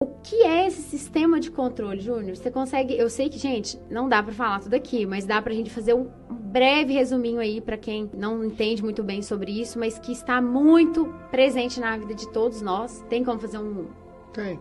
O que é esse sistema de controle, Júnior? Você consegue... Eu sei que, gente, não dá para falar tudo aqui, mas dá pra gente fazer um breve resuminho aí para quem não entende muito bem sobre isso, mas que está muito presente na vida de todos nós. Tem como fazer um... Tem.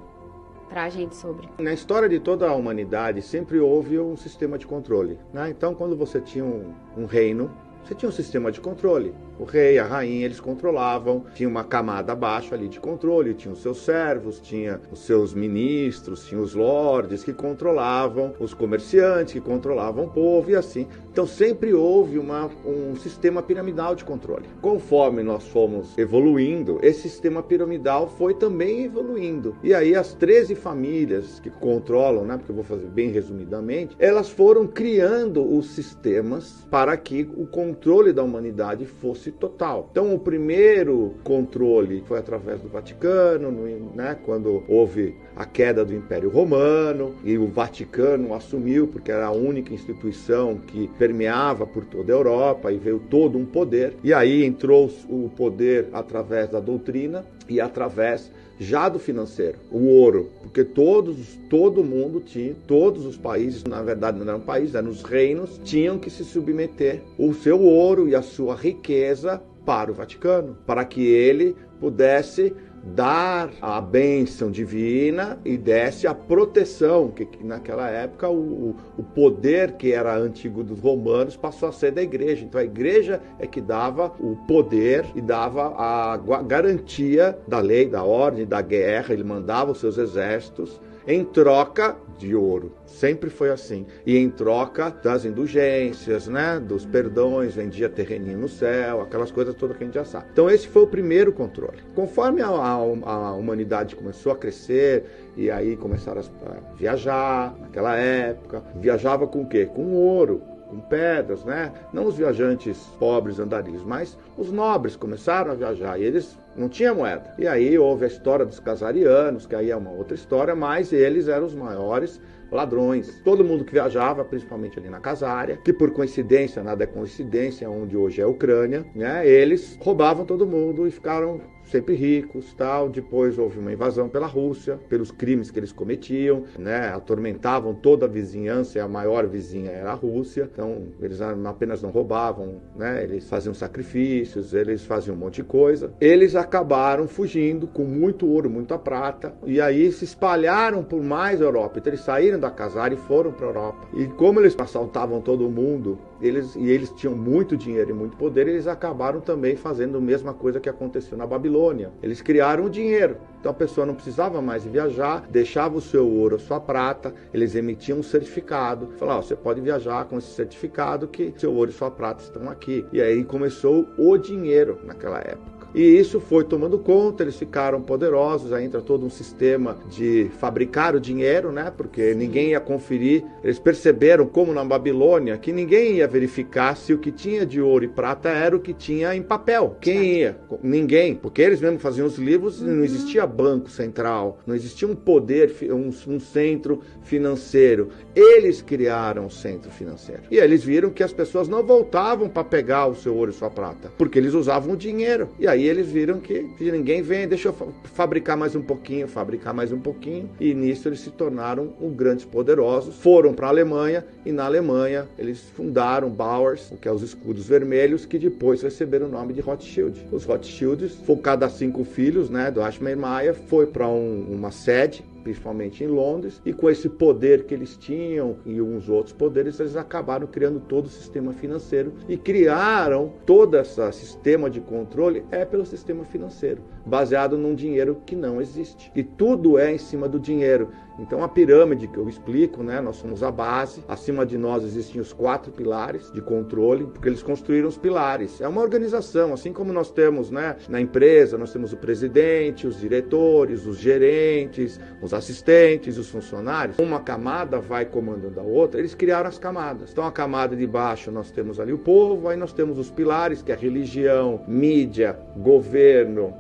Pra gente sobre. Na história de toda a humanidade sempre houve um sistema de controle, né? Então, quando você tinha um reino, você tinha um sistema de controle. O rei, a rainha, eles controlavam, tinha uma camada abaixo ali de controle, tinha os seus servos, tinha os seus ministros, tinha os lordes que controlavam, os comerciantes que controlavam o povo e assim. Então sempre houve um sistema piramidal de controle. Conforme nós fomos evoluindo, esse sistema piramidal foi também evoluindo. E aí as 13 famílias que controlam, né, porque eu vou fazer bem resumidamente, elas foram criando os sistemas para que o controle da humanidade fosse total. Então o primeiro controle foi através do Vaticano, né, quando houve a queda do Império Romano e o Vaticano assumiu, porque era a única instituição que permeava por toda a Europa e veio todo um poder. E aí entrou o poder através da doutrina e através já do financeiro, o ouro, porque todo mundo tinha, todos os países, na verdade não eram países, eram os reinos, tinham que se submeter o seu ouro e a sua riqueza para o Vaticano, para que ele pudesse dar a bênção divina e desse a proteção, que naquela época o poder que era antigo dos romanos passou a ser da igreja. Então a igreja é que dava o poder e dava a garantia da lei, da ordem, da guerra. Ele mandava os seus exércitos em troca de ouro. Sempre foi assim. E em troca das indulgências, né, dos perdões, vendia terreninho no céu, aquelas coisas todas que a gente já sabe. Então esse foi o primeiro controle. Conforme a humanidade começou a crescer, e aí começaram a viajar, naquela época, viajava com o quê? Com ouro, com pedras, né? Não os viajantes pobres andarilhos, mas os nobres começaram a viajar e eles não tinham moeda. E aí houve a história dos casarianos, que aí é uma outra história, mas eles eram os maiores ladrões. Todo mundo que viajava, principalmente ali na Casária, que por coincidência, nada é coincidência, onde hoje é a Ucrânia, né? Eles roubavam todo mundo e ficaram sempre ricos, tal. Depois houve uma invasão pela Rússia, pelos crimes que eles cometiam, né? Atormentavam toda a vizinhança, e a maior vizinha era a Rússia. Então, eles apenas não roubavam, né? Eles faziam sacrifícios, eles faziam um monte de coisa. Eles acabaram fugindo com muito ouro, muita prata, e aí se espalharam por mais Europa. Então, eles saíram da Casária e foram para a Europa. E como eles assaltavam todo mundo, eles tinham muito dinheiro e muito poder, eles acabaram também fazendo a mesma coisa que aconteceu na Babilônia. Eles criaram o dinheiro. Então a pessoa não precisava mais viajar, deixava o seu ouro, a sua prata, eles emitiam um certificado. Falavam, você pode viajar com esse certificado que seu ouro e sua prata estão aqui. E aí começou o dinheiro naquela época. E isso foi tomando conta, eles ficaram poderosos, aí entra todo um sistema de fabricar o dinheiro, né? Porque ninguém ia conferir, eles perceberam, como na Babilônia, que ninguém ia verificar se o que tinha de ouro e prata era o que tinha em papel. Quem ia? Ninguém, porque eles mesmos faziam os livros e não existia banco central, não existia um poder, um centro financeiro. Eles criaram o centro financeiro. E aí eles viram que as pessoas não voltavam para pegar o seu ouro e sua prata, porque eles usavam o dinheiro. E aí eles viram que ninguém vem, deixa eu fabricar mais um pouquinho, e nisso eles se tornaram os grandes poderosos, foram para a Alemanha, e na Alemanha eles fundaram Bauers, que é os escudos vermelhos, que depois receberam o nome de Rothschild. Os Rothschilds, cada 5 filhos, né, do Aschmeyer, foi para uma sede, principalmente em Londres, e com esse poder que eles tinham e uns outros poderes, eles acabaram criando todo o sistema financeiro e criaram todo esse sistema de controle pelo sistema financeiro, baseado num dinheiro que não existe. E tudo é em cima do dinheiro. Então a pirâmide que eu explico, né, nós somos a base, acima de nós existem os 4 pilares de controle, porque eles construíram os pilares. É uma organização, assim como nós temos, né, na empresa, nós temos o presidente, os diretores, os gerentes, os assistentes, os funcionários. Uma camada vai comandando a outra, eles criaram as camadas. Então a camada de baixo nós temos ali o povo, aí nós temos os pilares, que é religião, mídia, governo,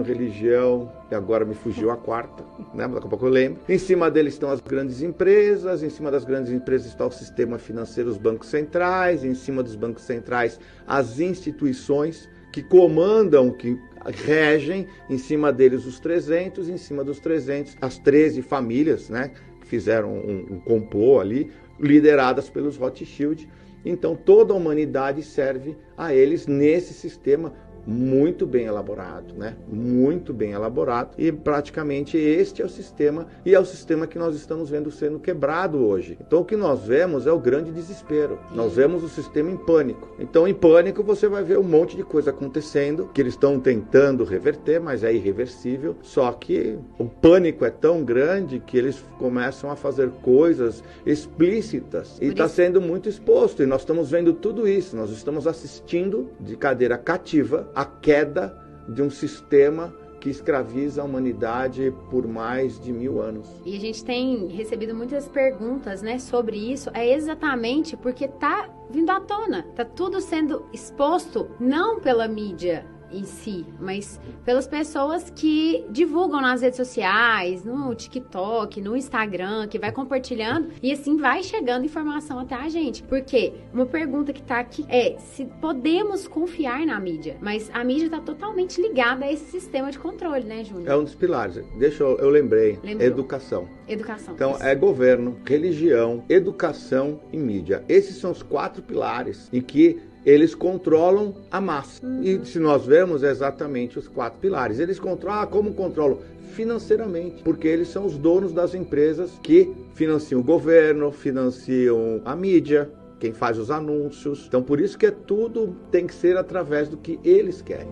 religião, e agora me fugiu a quarta, né? Daqui a pouco eu lembro. Em cima deles estão as grandes empresas, em cima das grandes empresas está o sistema financeiro, os bancos centrais, em cima dos bancos centrais as instituições que comandam, que regem, em cima deles os 300, em cima dos 300 as 13 famílias, né, que fizeram um complô ali, lideradas pelos Rothschild. Então toda a humanidade serve a eles nesse sistema muito bem elaborado, né? Muito bem elaborado, e praticamente este é o sistema, e é o sistema que nós estamos vendo sendo quebrado hoje. Então o que nós vemos é o grande desespero. Nós vemos o sistema em pânico. Então em pânico você vai ver um monte de coisa acontecendo, que eles estão tentando reverter, mas é irreversível. Só que o pânico é tão grande que eles começam a fazer coisas explícitas, e está sendo muito exposto, e nós estamos vendo tudo isso. Nós estamos assistindo de cadeira cativa a queda de um sistema que escraviza a humanidade por mais de 1000 anos. E a gente tem recebido muitas perguntas, né, sobre isso. É exatamente porque tá vindo à tona. Tá tudo sendo exposto não pela mídia em si, mas pelas pessoas que divulgam nas redes sociais, no TikTok, no Instagram, que vai compartilhando, e assim vai chegando informação até a gente. Porque uma pergunta que tá aqui é se podemos confiar na mídia, mas a mídia tá totalmente ligada a esse sistema de controle, né, Júnior? É um dos pilares. Eu lembrei. Lembrou? Educação. Então, isso. É governo, religião, educação e mídia. Esses são os 4 pilares em que eles controlam a massa. E se nós vemos, é exatamente os 4 pilares. Eles controlam, como controlam? Financeiramente, porque eles são os donos das empresas que financiam o governo, financiam a mídia, quem faz os anúncios. Então, por isso que tudo tem que ser através do que eles querem.